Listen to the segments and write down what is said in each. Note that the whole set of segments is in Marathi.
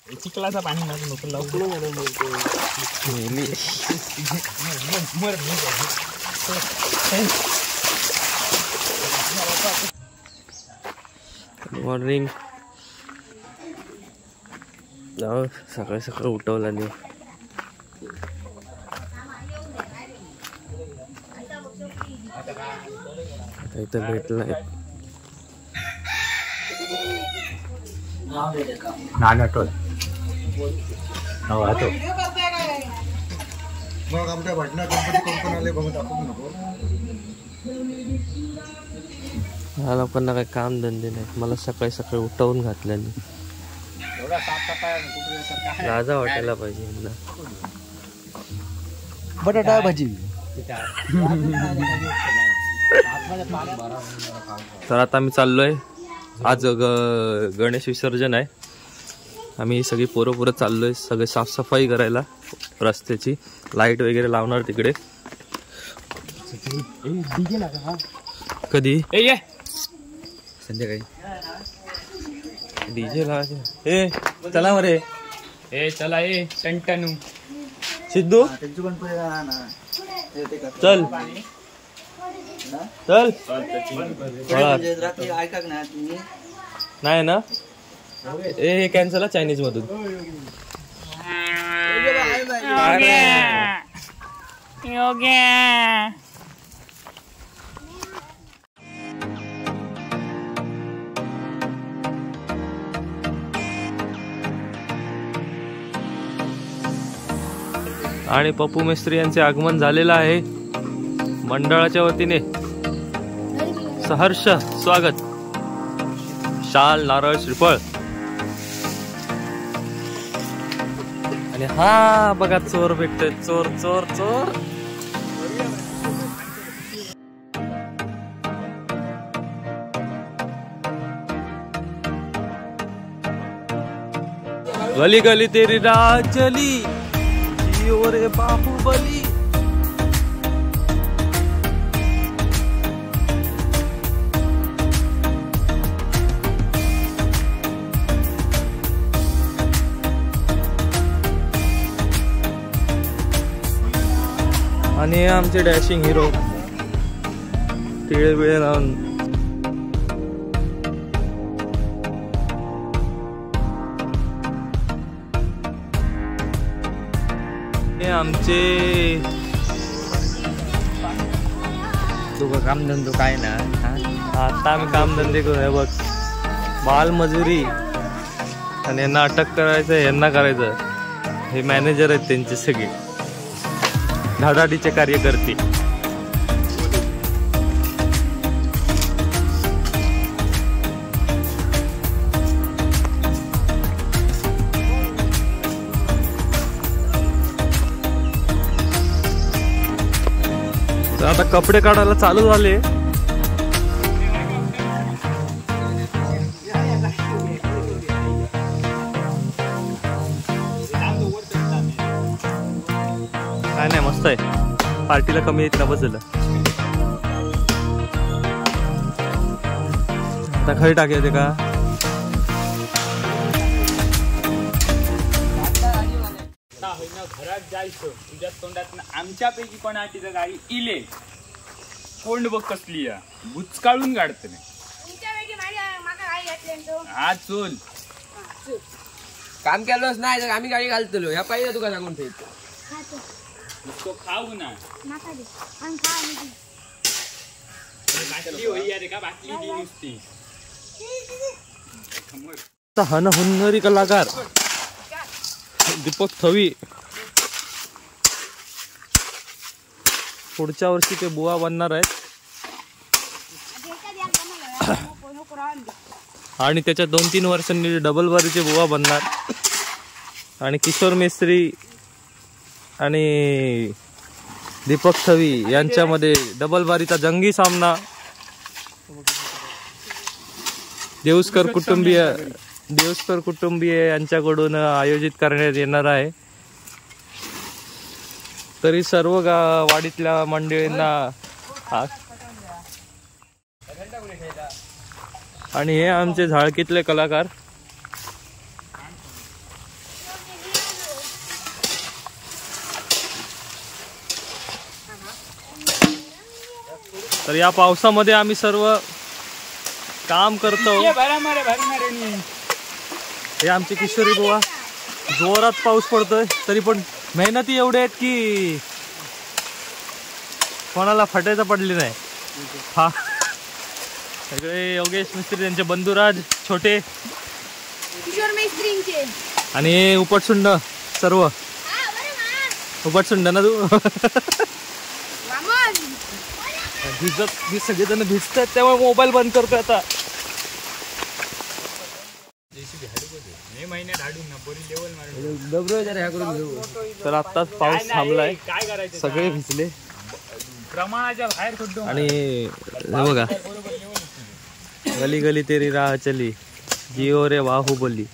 चिखलाचा पाणी माझं नको लावू मॉर्निंग सकाळी सकाळी उठवला नाही इथं भेटलाय मग आमच्या भटना गणपती कोण आले बघून दाखवू नको. ह्या लोकांना काही काम धंदे नाही मला सकाळी सकाळी उठवून घातल्याने राजा वाटायला पाहिजे यांना. बटाटा भाजी. तर आता आम्ही चाललोय आज गणेश विसर्जन आहे. आम्ही सगळी पोरं चाललोय सगळे साफसफाई करायला रस्त्याची लाईट वगैरे लावणार तिकडे. कधी संध्याकाळी डीजे लावायचे. ए चला मरे ए चला ए टंटनू सिद्धू चल चल नाही ना ए कॅन्सल आहे चायनीज मधून. आणि पप्पू मिस्त्री यांचे आगमन झालेलं आहे. मंडळाच्या वतीने सहर्ष स्वागत. शाल नारळ श्रीफळ. आणि हा बघा चोर भेटतोय. चोर चोर चोर. गली गली तेरी रात जली जियो रे बाहुबली. आणि हे आमचे डॅशिंग हिरो तिळे बिळे लावून. हे आमचे तुझं कामधंदो काय ना. आता आम्ही कामधंदे करू. बघ बालमजुरी आणि यांना अटक करायचं यांना करायचं. हे मॅनेजर आहेत त्यांचे सगळे धाडाडीचे कार्यकर्ते. तर आता कपडे काढायला चालू झाले. काय नाही मस्त आहे. पार्टीला कमी येत ना बसलं. आता खरी टाकायचे का. घरात जायचं तुझ्या तोंडात आमच्यापैकी पण आटीचं गाडी इले कोंड बघ कसली बुचकाळून काढत नाही. आज चोल काम केलंच नाही तर आम्ही गाडी घालतलो. ह्या पाहिजे तुका सांगून ठेवतो. तो खाऊ ना बाटली होई अरे का बाटली दी नुसती. हन हुन्नरी कलाकार दीपक थवी पुढच्या वर्षी ते बुवा बनणार आहेत. आणि त्याच्या 2-3 वर्षांनी डबल बारीचे बुवा बनणार. आणि किशोर मिस्त्री आणि दीपक थवी यांच्यामध्ये डबल बारीचा जंगी सामना देऊसकर कुटुंबीय यांच्याकडून आयोजित करण्यात येणार आहे. तरी सर्व वाडीतल्या मंडळींना आणि हे आमचे झाळकीतले कलाकार तर या पावसामध्ये आम्ही सर्व काम करतो. हे आमचे किशोरी बुवा, जोरात पाऊस पडतोय तरी पण मेहनती एवढे आहेत की कोणाला फटायचा पडली नाही. हा सगळे योगेश मिस्त्री, त्यांचे बंधुराज छोटे आणि उपटसुंड सर्व. उपटसुंड ना तू. भिजत सगळेजण भिजतात त्यामुळे मोबाईल बंद करतोय आता. तर आताच पाऊस थांबलाय, सगळे भिजले प्रमाणाच्या बाहेर. आणि हे बघा, गली गली तेरी राह चली, जिओ रे बाहुबली.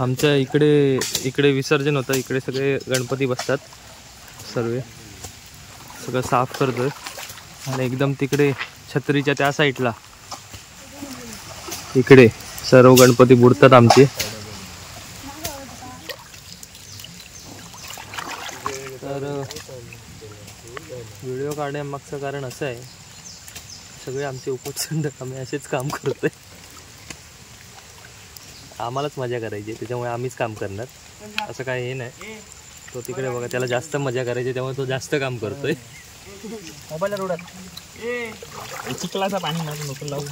आमच्या इकडे विसर्जन होतं, इकडे सगळे गणपती बसतात. सर्व सगळं साफ करतोय. आणि एकदम तिकडे छत्रीच्या त्या साईडला इकडे सर्व गणपती बुडतात आमचे. तर व्हिडिओ काढण्यामागचं कारण असं आहे, सगळे आमचे उपस्थित आम्ही असेच काम करतोय. आम्हालाच मजा करायची त्याच्यामुळे आम्हीच काम करणार, असं काय हे नाही. तो तिकडे बघा, त्याला जास्त मजा करायची त्यामुळे तो जास्त काम करतोय. मोबाईल रोडात चिखलाचा पाणी माझं नको लावू.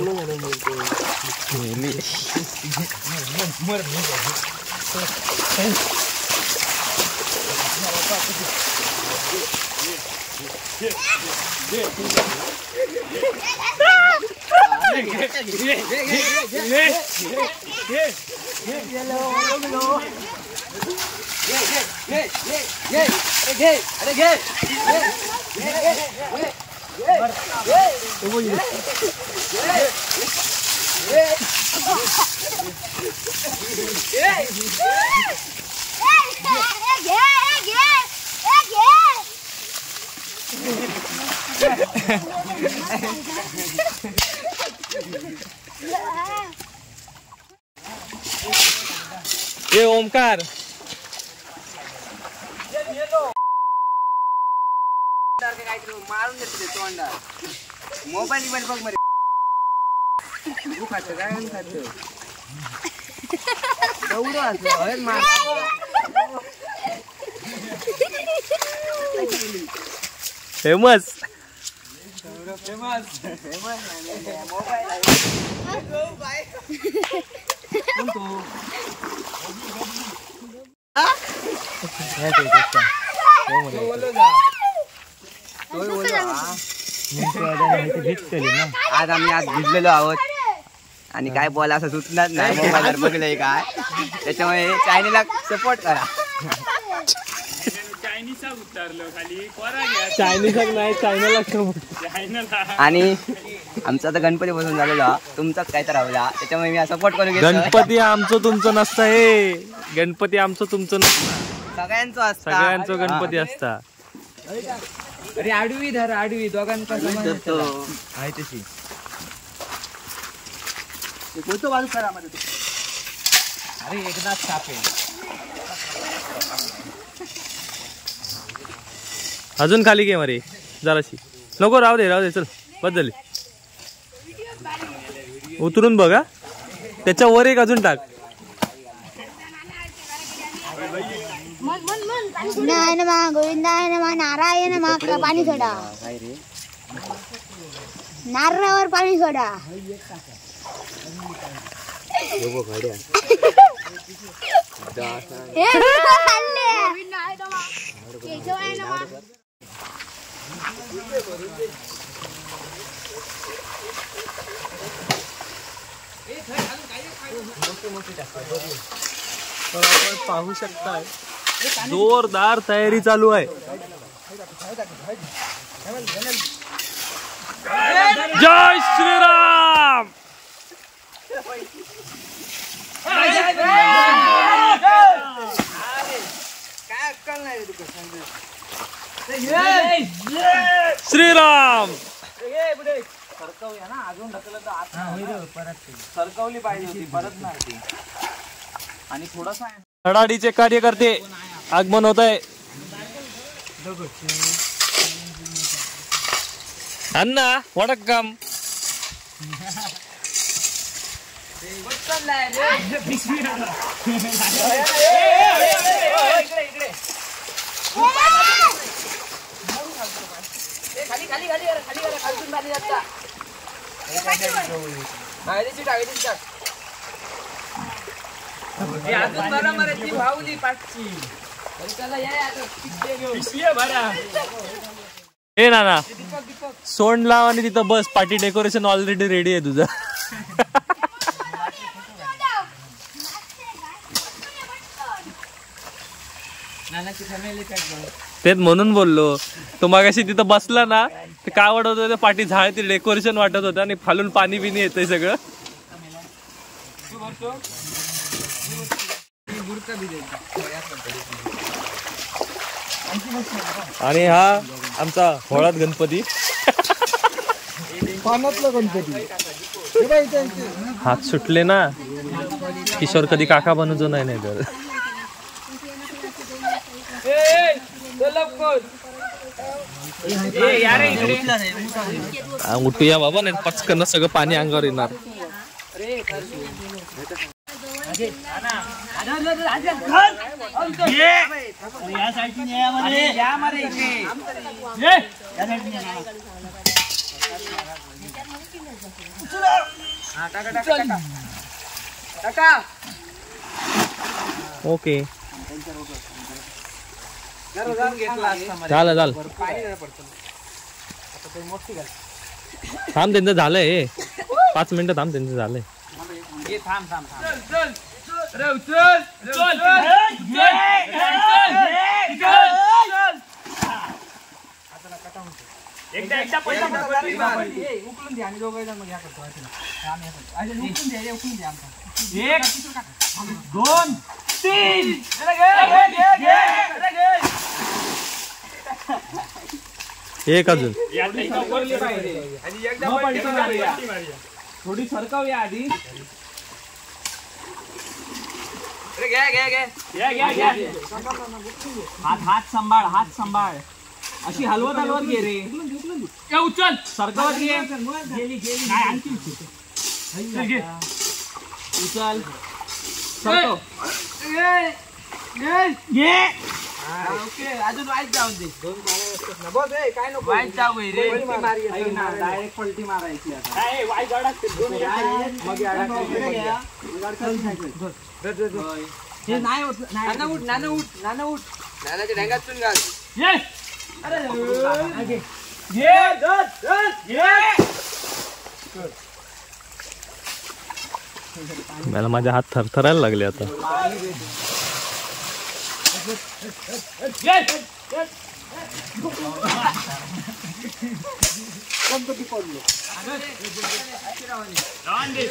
ये ओमकार मारून देते तोंडा. मोबाईल बघ मरे. तू खात काय खात फेमस. आज आम्ही भिजलेलो आहोत आणि काय बोला असं सुचणार नाही. मोबाईलवर बघलंय काय, त्याच्यामुळे चायनीला सपोर्ट करा. आणि आमचा तर गणपती बसून झालेला, तुमचाच काय तर राहिला, त्याच्यामुळे मी सपोर्ट करू घेतो. गणपती आमचं तुमचं नसतं, हे गणपती आमचं तुमचं नसतं, सगळ्यांचं असतं. सगळ्यांचं गणपती असता. अरे आडवी धर, आडवी दोघांचा आहे तशी. कोणतं बाजू करा मध्ये. अरे एकदा छापेल. अजून खाली घे मरे जराशी. नको, राहू दे चल, बस झाली. उतरून बघा, त्याच्या वर एक अजून टाक. गोविंदाय नमः, नारायण नमः. पाणी सोडा, नारळावर पाणी सोडा. पाहू शकताय जोरदार तयारी चालू आहे. जय श्रीराम. श्रीराम. सरकवली पाहिजे होती, परत नाही. आणि थोडासा धडाडीचे कार्यकर्ते आगमन होत आहे. अण्णा वडक्कम हे ना सोंड लाव आणि तिथं बस. पार्टी डेकोरेशन ऑलरेडी रेडी आहे तुझं. तेच म्हणून बोललो तो मागाशी तिथं बसला ना ते काय वाटत होतं पाठी झाड ते डेकोरेशन वाटत होतं आणि खालून पाणी बिनी येतंय सगळं. आणि हा आमचा होळात गणपती पाण्यातला गणपती हात सुटले ना किशोर कधी काका बनवतो नाही तर उठूया बाबा नाही पचकन सगळं पाणी अंगावर येणार. ओके झालं झालं थांब त्यांचं झालंय 5 मिनिटं थांब त्यांचं झालंय. एक अजून थोडी सरकवूया आधी. हात सांभाळ अशी हलवत घे रे. उचल सरकवत घे. उचल अजून वाईट जाऊन दे. काय नको वाईट जाऊ रे. डायरेक्ट पलटी मारायची नाही होत. नाना उठ नानाच्या ढेंगातून घाल. मला माझे हात थरथरायला लागले आता.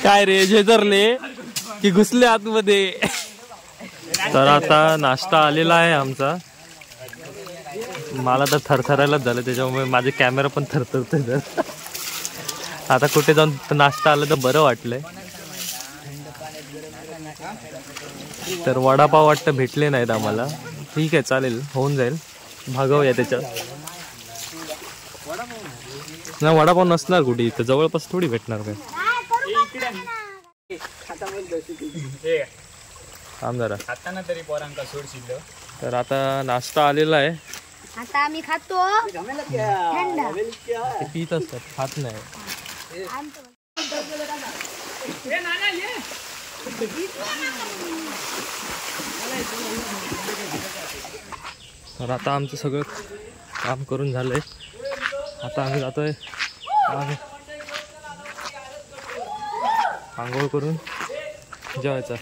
काय रे झेदरले की घुसले आतमध्ये. तर आता नाश्ता आलेला आहे आमचा. मला तर थरथरायलाच झालं त्याच्यामुळे माझे कॅमेरा पण थरथरते. तर आता कुठे जाऊन नाश्ता आला तर बरं वाटलंय. तर वडापाव वाटतं भेटले नाहीत आम्हाला. ठीक आहे चालेल होऊन जाईल भागवूया त्याच्यात. नाही वडापाव नसणार कुठे इथं जवळपास थोडी भेटणार काय. थांब जरा खाताना तरी पोरांका सोडशील. तर आता नाश्ता आलेला आहे. आता आम्ही खातो थंड. ते पित असतात खात नाही. तर आता आमचं सगळं काम करून झालंय. आता आम्ही जातोय आंघोळ करून जेवायचं.